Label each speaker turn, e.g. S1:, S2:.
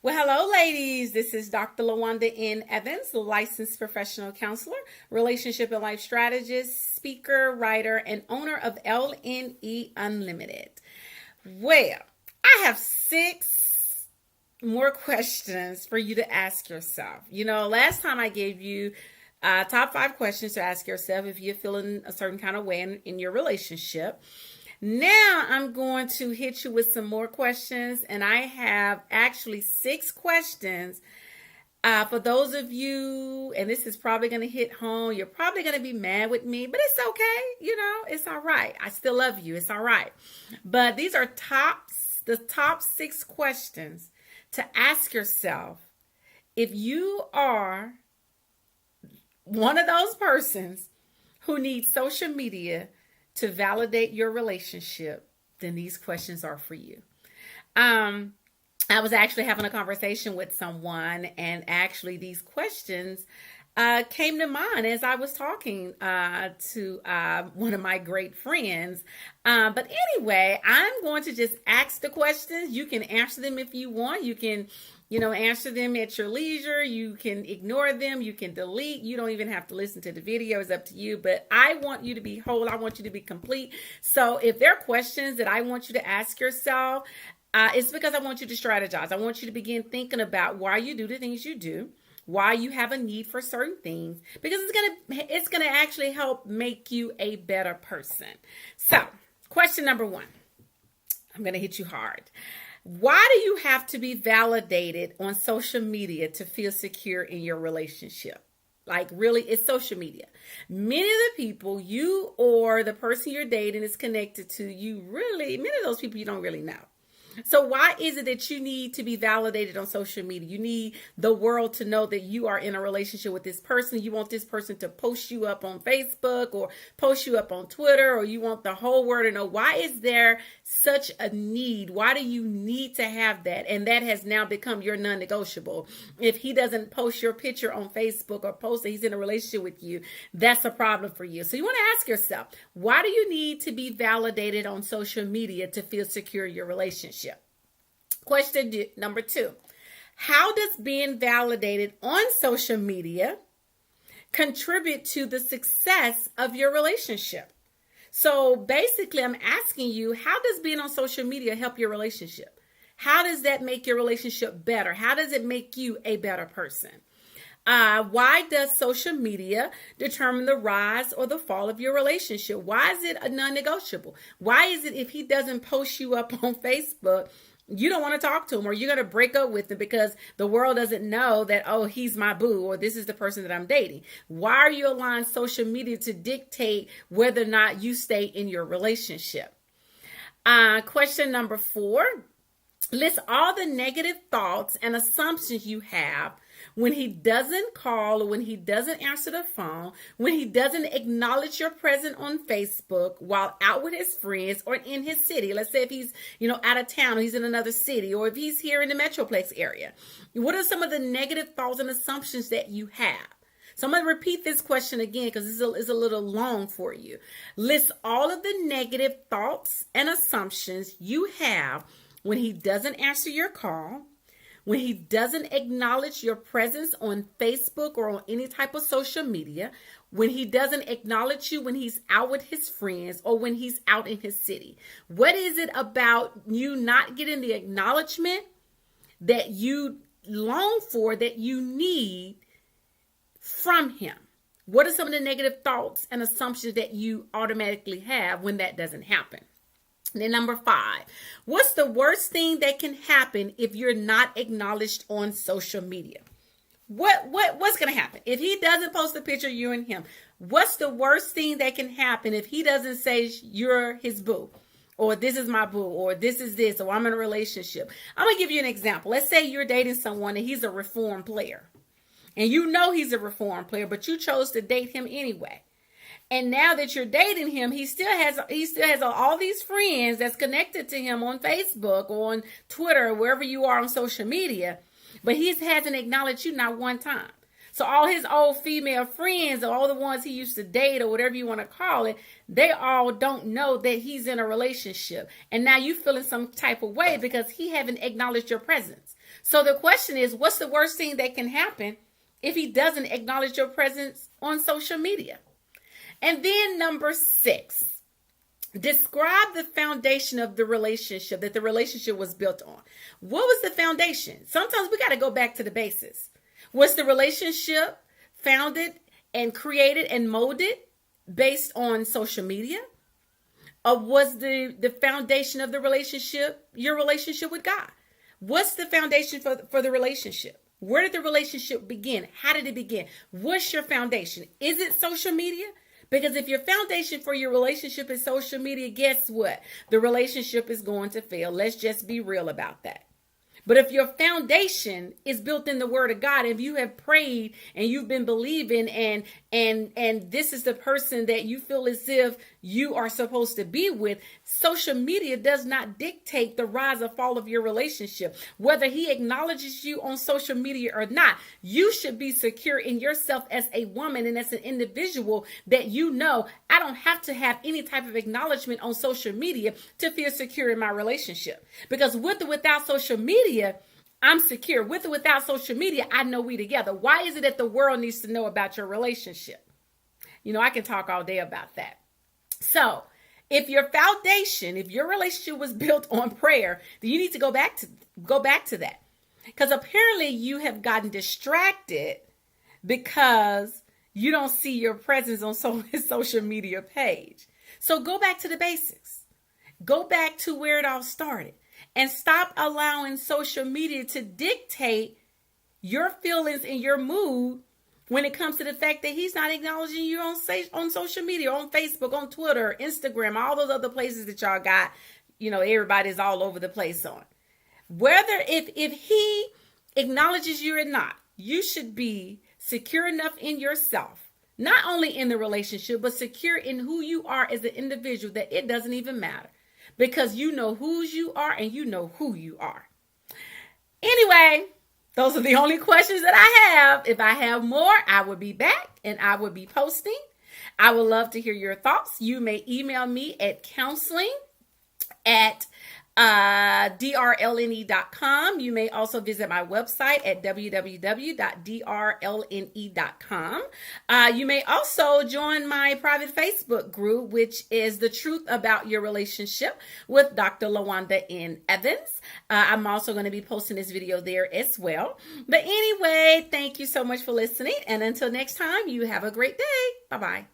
S1: Well, hello, ladies. This is Dr. LaWanda N. Evans, licensed professional counselor, relationship and life strategist, speaker, writer, and owner of LNE Unlimited. Well, I have six more questions for you to ask yourself. Last time I gave you top 5 questions to ask yourself if you're feeling a certain kind of way in your relationship. Now I'm going to hit you with some more questions, and I have actually 6 questions for those of you, and this is probably going to hit home. You're probably going to be mad with me, but it's okay. It's all right. I still love you. It's all right. But these are the top 6 questions to ask yourself if you are one of those persons who needs social media to validate your relationship. Then these questions are for you. I was actually having a conversation with someone, and actually these questions came to mind as I was talking to one of my great friends. But anyway, I'm going to just ask the questions. You can answer them if you want. You can answer them at your leisure. You can ignore them. You can delete. You don't even have to listen to the video. It's up to you. But I want you to be whole. I want you to be complete. So if there are questions that I want you to ask yourself, it's because I want you to strategize. I want you to begin thinking about why you do the things you do, why you have a need for certain things, because it's gonna actually help make you a better person. So, question number 1. I'm gonna hit you hard. Why do you have to be validated on social media to feel secure in your relationship? Like, really, it's social media. Many of the people you or the person you're dating is connected to, many of those people you don't really know. So why is it that you need to be validated on social media? You need the world to know that you are in a relationship with this person. You want this person to post you up on Facebook or post you up on Twitter, or you want the whole world to know. Why is there such a need? Why do you need to have that? And that has now become your non-negotiable. If he doesn't post your picture on Facebook or post that he's in a relationship with you, that's a problem for you. So you want to ask yourself, why do you need to be validated on social media to feel secure in your relationship? Question number 2. How does being validated on social media contribute to the success of your relationship? So basically, I'm asking you, how does being on social media help your relationship? How does that make your relationship better? How does it make you a better person? Why does social media determine the rise or the fall of your relationship? Why is it a non-negotiable? Why is it if he doesn't post you up on Facebook, you don't want to talk to him, or you're going to break up with him because the world doesn't know that, oh, he's my boo, or this is the person that I'm dating? Why are you allowing social media to dictate whether or not you stay in your relationship? Question number 4. List all the negative thoughts and assumptions you have when he doesn't call, or when he doesn't answer the phone, when he doesn't acknowledge your presence on Facebook while out with his friends or in his city. Let's say if he's, out of town, or he's in another city, or if he's here in the Metroplex area. What are some of the negative thoughts and assumptions that you have? So I'm going to repeat this question again because it's a little long for you. List all of the negative thoughts and assumptions you have when he doesn't answer your call, when he doesn't acknowledge your presence on Facebook or on any type of social media, when he doesn't acknowledge you when he's out with his friends or when he's out in his city. What is it about you not getting the acknowledgement that you long for, that you need from him? What are some of the negative thoughts and assumptions that you automatically have when that doesn't happen? And then number 5, what's the worst thing that can happen if you're not acknowledged on social media? What's going to happen if he doesn't post a picture of you and him? What's the worst thing that can happen if he doesn't say you're his boo, or this is my boo, or this is this, or I'm in a relationship? I'm going to give you an example. Let's say you're dating someone and he's a reform player, and you know he's a reform player, but you chose to date him anyway. And now that you're dating him, he still has all these friends that's connected to him on Facebook or on Twitter or wherever you are on social media, but he hasn't acknowledged you not one time. So all his old female friends, or all the ones he used to date, or whatever you want to call it, they all don't know that he's in a relationship. And now you feeling some type of way because he haven't acknowledged your presence. So the question is, what's the worst thing that can happen if he doesn't acknowledge your presence on social media? And then number 6, describe the foundation of the relationship that the relationship was built on. What was the foundation? Sometimes we got to go back to the basis. Was the relationship founded and created and molded based on social media? Or was the foundation of the relationship your relationship with God? What's the foundation for the relationship? Where did the relationship begin? How did it begin? What's your foundation? Is it social media? Because if your foundation for your relationship is social media, guess what? The relationship is going to fail. Let's just be real about that. But if your foundation is built in the word of God, if you have prayed and you've been believing and this is the person that you feel as if you are supposed to be with, social media does not dictate the rise or fall of your relationship. Whether he acknowledges you on social media or not, you should be secure in yourself as a woman and as an individual that you know I don't have to have any type of acknowledgement on social media to feel secure in my relationship. Because with or without social media, I'm secure. With or without social media, I know we together. Why is it that the world needs to know about your relationship? You know, I can talk all day about that. So if your foundation, if your relationship was built on prayer, then you need to go back to that. Because apparently you have gotten distracted because you don't see your presence on his social media page. So go back to the basics. Go back to where it all started. And stop allowing social media to dictate your feelings and your mood when it comes to the fact that he's not acknowledging you on social media, on Facebook, on Twitter, Instagram, all those other places that y'all got, everybody's all over the place on. Whether if he acknowledges you or not, you should be secure enough in yourself, not only in the relationship, but secure in who you are as an individual that it doesn't even matter. Because you know whose you are and you know who you are. Anyway, those are the only questions that I have. If I have more, I will be back and I will be posting. I would love to hear your thoughts. You may email me at counseling@drlne.com. You may also visit my website at www.drlne.com. You may also join my private Facebook group, which is The Truth About Your Relationship with Dr. LaWanda N. Evans. I'm also going to be posting this video there as well. But anyway, thank you so much for listening. And until next time, you have a great day. Bye-bye.